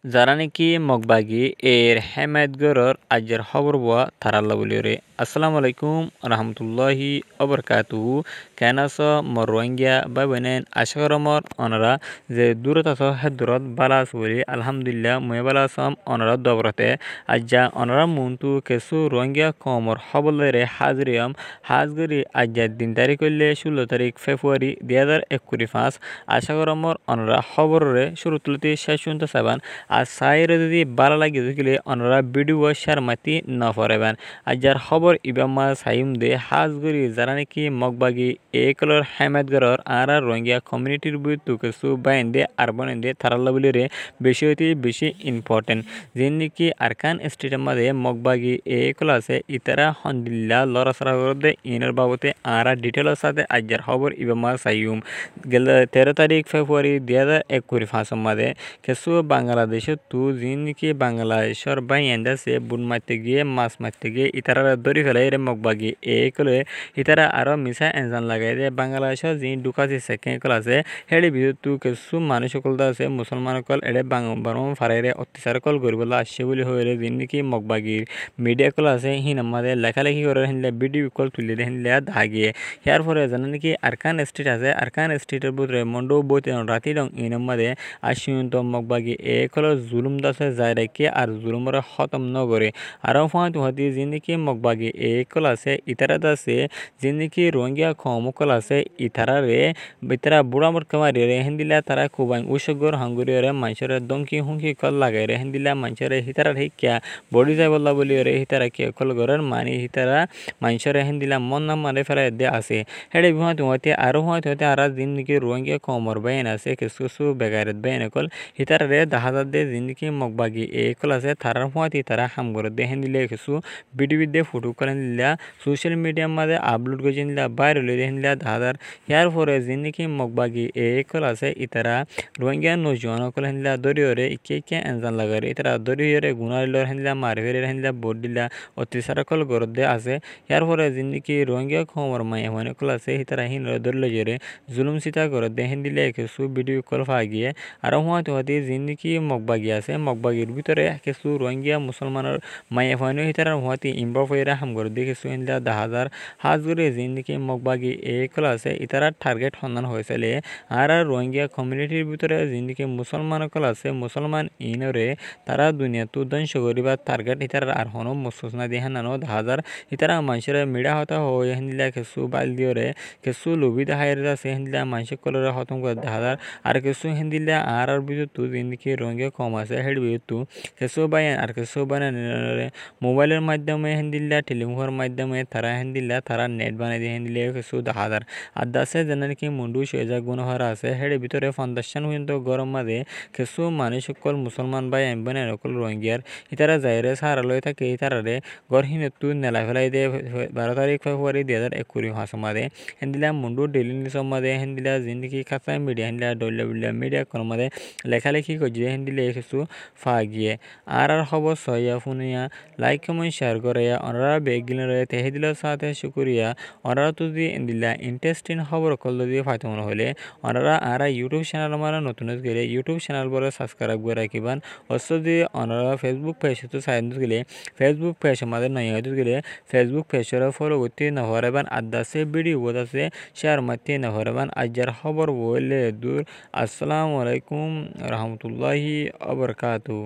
যারা নাকি মগবাগি এর হেমায়তগরর আজের খবর বুয়া তারাল্লা বলি রে আসসালামু আলাইকুম রহমতুল্লাহি অবরকাতুহু কেন আস মর রোহিঙ্গা বা বেনেন আশা করমর অনারা যে দূরত আস হে দূরত বালা আস বলি আলহামদুলিল্লাহ মুয়ে বালা আসাম অনারা দবরতে আজ্জা অনারা মুন্তু কেসু রোহিঙ্গা কমর খবর রে হাজরিয়ম হাজগরি আজ্জা 3 তারিখ হইলে 16 তারিখ ফেব্রুয়ারি 2021 আশা করমর অনারা খবর রে শুরু তুলতে শেষ শুনতে চাবান আর সাইরে যদি ভালো লাগে দেখলে অনরা ভিডিও শেয়ার মাতি ন ফরেবেন আর যার খবর ইবাম্মা সাইম দে হাজগুড়ি যারা নাকি মগবাগি একলর হেমাদগরর আর রোহিঙ্গা কমিউনিটির বই তুকেসু বাইন দে আর বনেন দে থারাল্লা বলি রে বেশি হইতে বেশি ইম্পর্টেন্ট যেন নাকি আরকান স্টেটের মাঝে মগবাগি একল আছে ইতারা হন্দিল্লা লড়াছড়া করতে ইনের বাবতে আর ডিটেলের সাথে আজ্জার খবর ইবাম্মা সাইম গেল 13 তারিখ ফেব্রুয়ারি 2021 মাঝে কিছু বাংলাদেশে তু যিনি বাংলাদেশের বাইন আছে বুন মারতে গিয়ে মাছ মারতে গিয়ে ইতারা ধরি ফেলাই রে মগবাগি কলে ইতারা আরো মিশা এনজান লাগাই দে বাংলাদেশের যিনি ঢুকাছি সেকেন্ড কল আছে হেডি ভিতর তু কিছু মানুষ সকল আছে মুসলমান সকল এড়ে বারম ফারাইরে অত্যাচার কল করবলা আসছে বলে হয়ে যিনি মগবাগির মিডিয়া কল আছে হিন আমাদের লেখালেখি করে হিনলে ভিডিও কল তুলে দে হিনলে দাগিয়ে ইয়ার পরে জানেন নাকি আরকান স্টেট আছে আরকান স্টেটের ভিতরে মন্ডো বইতে রাতি রং ইনের মাঝে আসিয়ন্ত মগবাগি একল জুলুম দাসে যায় রেখে আর জুলুমরা খতম নগরে আরও ফাঁত হতি যিনি মগবাগি একল আছে ইতারা দাসে যিনি রোহিঙ্গা কমকল আছে ইতারা বুড়ামর কামারি রে হিন্দিলা তারা খুবাই উসগর হাঙ্গুরি রে মানুষের দমকি হুঙ্কি কল লাগাই রে হিন্দিলা মানুষের হিতারা হিক্যা বডি যায় বললা বলি রে হিতারা কে কল গরের মানি হিতারা মানুষের হিন্দিলা মন না মারে ফেলে দে আছে হেডে ফাঁত হতে আরও ফাঁত হতে আর যিনি রোহিঙ্গা কমর বাইন আছে কিছু কিছু বেগারেত বাইন কল হিতারা রে দাহাজার দে যিনি মগবাগি একল আছে তারার ফাঁতি তারা হাম করে দেখেন দিলে কিছু ভিডিও দিয়ে ফটো করে দিলা সোশ্যাল মিডিয়ার মাঝে আপলোড করে দিলা বাইরে লই দেখেন দিলা দাহাজার ইয়ার পরে যিনি মগবাগি একল আছে ইতারা রোহিঙ্গা নজওয়ান কল হেনলা দরিয়রে ইকে এনজান লাগারে ইতারা দরিয়রে গুনারিলর হেনলা মারভেরে হেনলা বোর্ড দিলা অত্যাচার কল গরদে আছে ইয়ার পরে যিনি রোহিঙ্গা খমর মাই মানে কল আছে ইতারা হিন দরলে জরে জুলুম সিতা করে দেখেন দিলে কিছু ভিডিও কল ফাগিয়ে আর হতে যিনি মগবাগি আছে মগবাগির ভিতরে কিছু রোহিঙ্গা মুসলমানের মায়ে ফাইনো হিতারা হতে ইম্বা ফইরা হাম করে দেখেছু ইন্দা 10,000 হাজগুড়ি যিনি মগবাগি একল আছে ইতারা টার্গেট সন্ধান হয়েছিল আর রোহিঙ্গা কমিউনিটির ভিতরে যিনি মুসলমান কল আছে মুসলমান ইনরে তারা দুনিয়া তু ধ্বংস করিবার টার্গেট ইতারা আর হনো মুসুসনা দিয়ে নানো 10,000 ইতারা মানুষের মিড়া হতা হয়ে হিন্দিলা কিছু বাল দিওরে কিছু লোভি দেখাই আছে হিন্দিলা মানুষ কলরে খতম করে 10,000 আর কিছু হিন্দিলা আর ভিতর তু যিনি রোহিঙ্গা কম আছে হেড ভিতর তু কিছু বায়ান আর কিছু বানান মোবাইলের মাধ্যমে হিন্দিলা টেলিফোনের মাধ্যমে তারা হিন্দিলা তারা নেট বানাই দিয়ে হিন্দিলা কিছু 10,000 আর দাসে যেন কি মুন্ডু সেজা গুণহারা আছে হেড ভিতরে ফাউন্ডেশন পর্যন্ত গরম মাঝে কিছু মানুষ সকল মুসলমান বাই বানান সকল রোহিঙ্গার ইতারা যাইরে সারা লই থাকে ইতারারে গরহিনে তু নেলা ফেলাই দে 12 তারিখ ফেব্রুয়ারি 2021 মাঝে হিন্দিলা মুন্ডু ডেইলি নিউজ মাঝে হিন্দিলা জিন্দিগি খাতা মিডিয়া হিন্দিলা ডল্লা মিডিয়া কোন মাঝে লেখালেখি করছে হিন্দিলে কিছু ফাগিয়ে আর খবর সহিয়া ফুনিয়া লাইক কমেন্ট শেয়ার করে ওনারা বেগিনে রয়ে তেহেদিলের সাথে শুকুরিয়া ওনারা যদি দিলা ইন্টারেস্টিং খবর কল দিয়ে ফাইতে মনে হলে ওনারা আর ইউটিউব চ্যানেল আমার নতুন গেলে ইউটিউব চ্যানেল বড় সাবস্ক্রাইব করে রাখিবান অবশ্য যদি ওনারা ফেসবুক পেজ তো সাইন গেলে ফেসবুক পেজ আমাদের নাই হয়তো গেলে ফেসবুক পেজের ফলো করতে না হরাবান আদাসে ভিডিও আছে শেয়ার মারতে না হরাবান আজার খবর বলে দূর আসসালামু আলাইকুম রহমতুল্লাহি আবরকাতু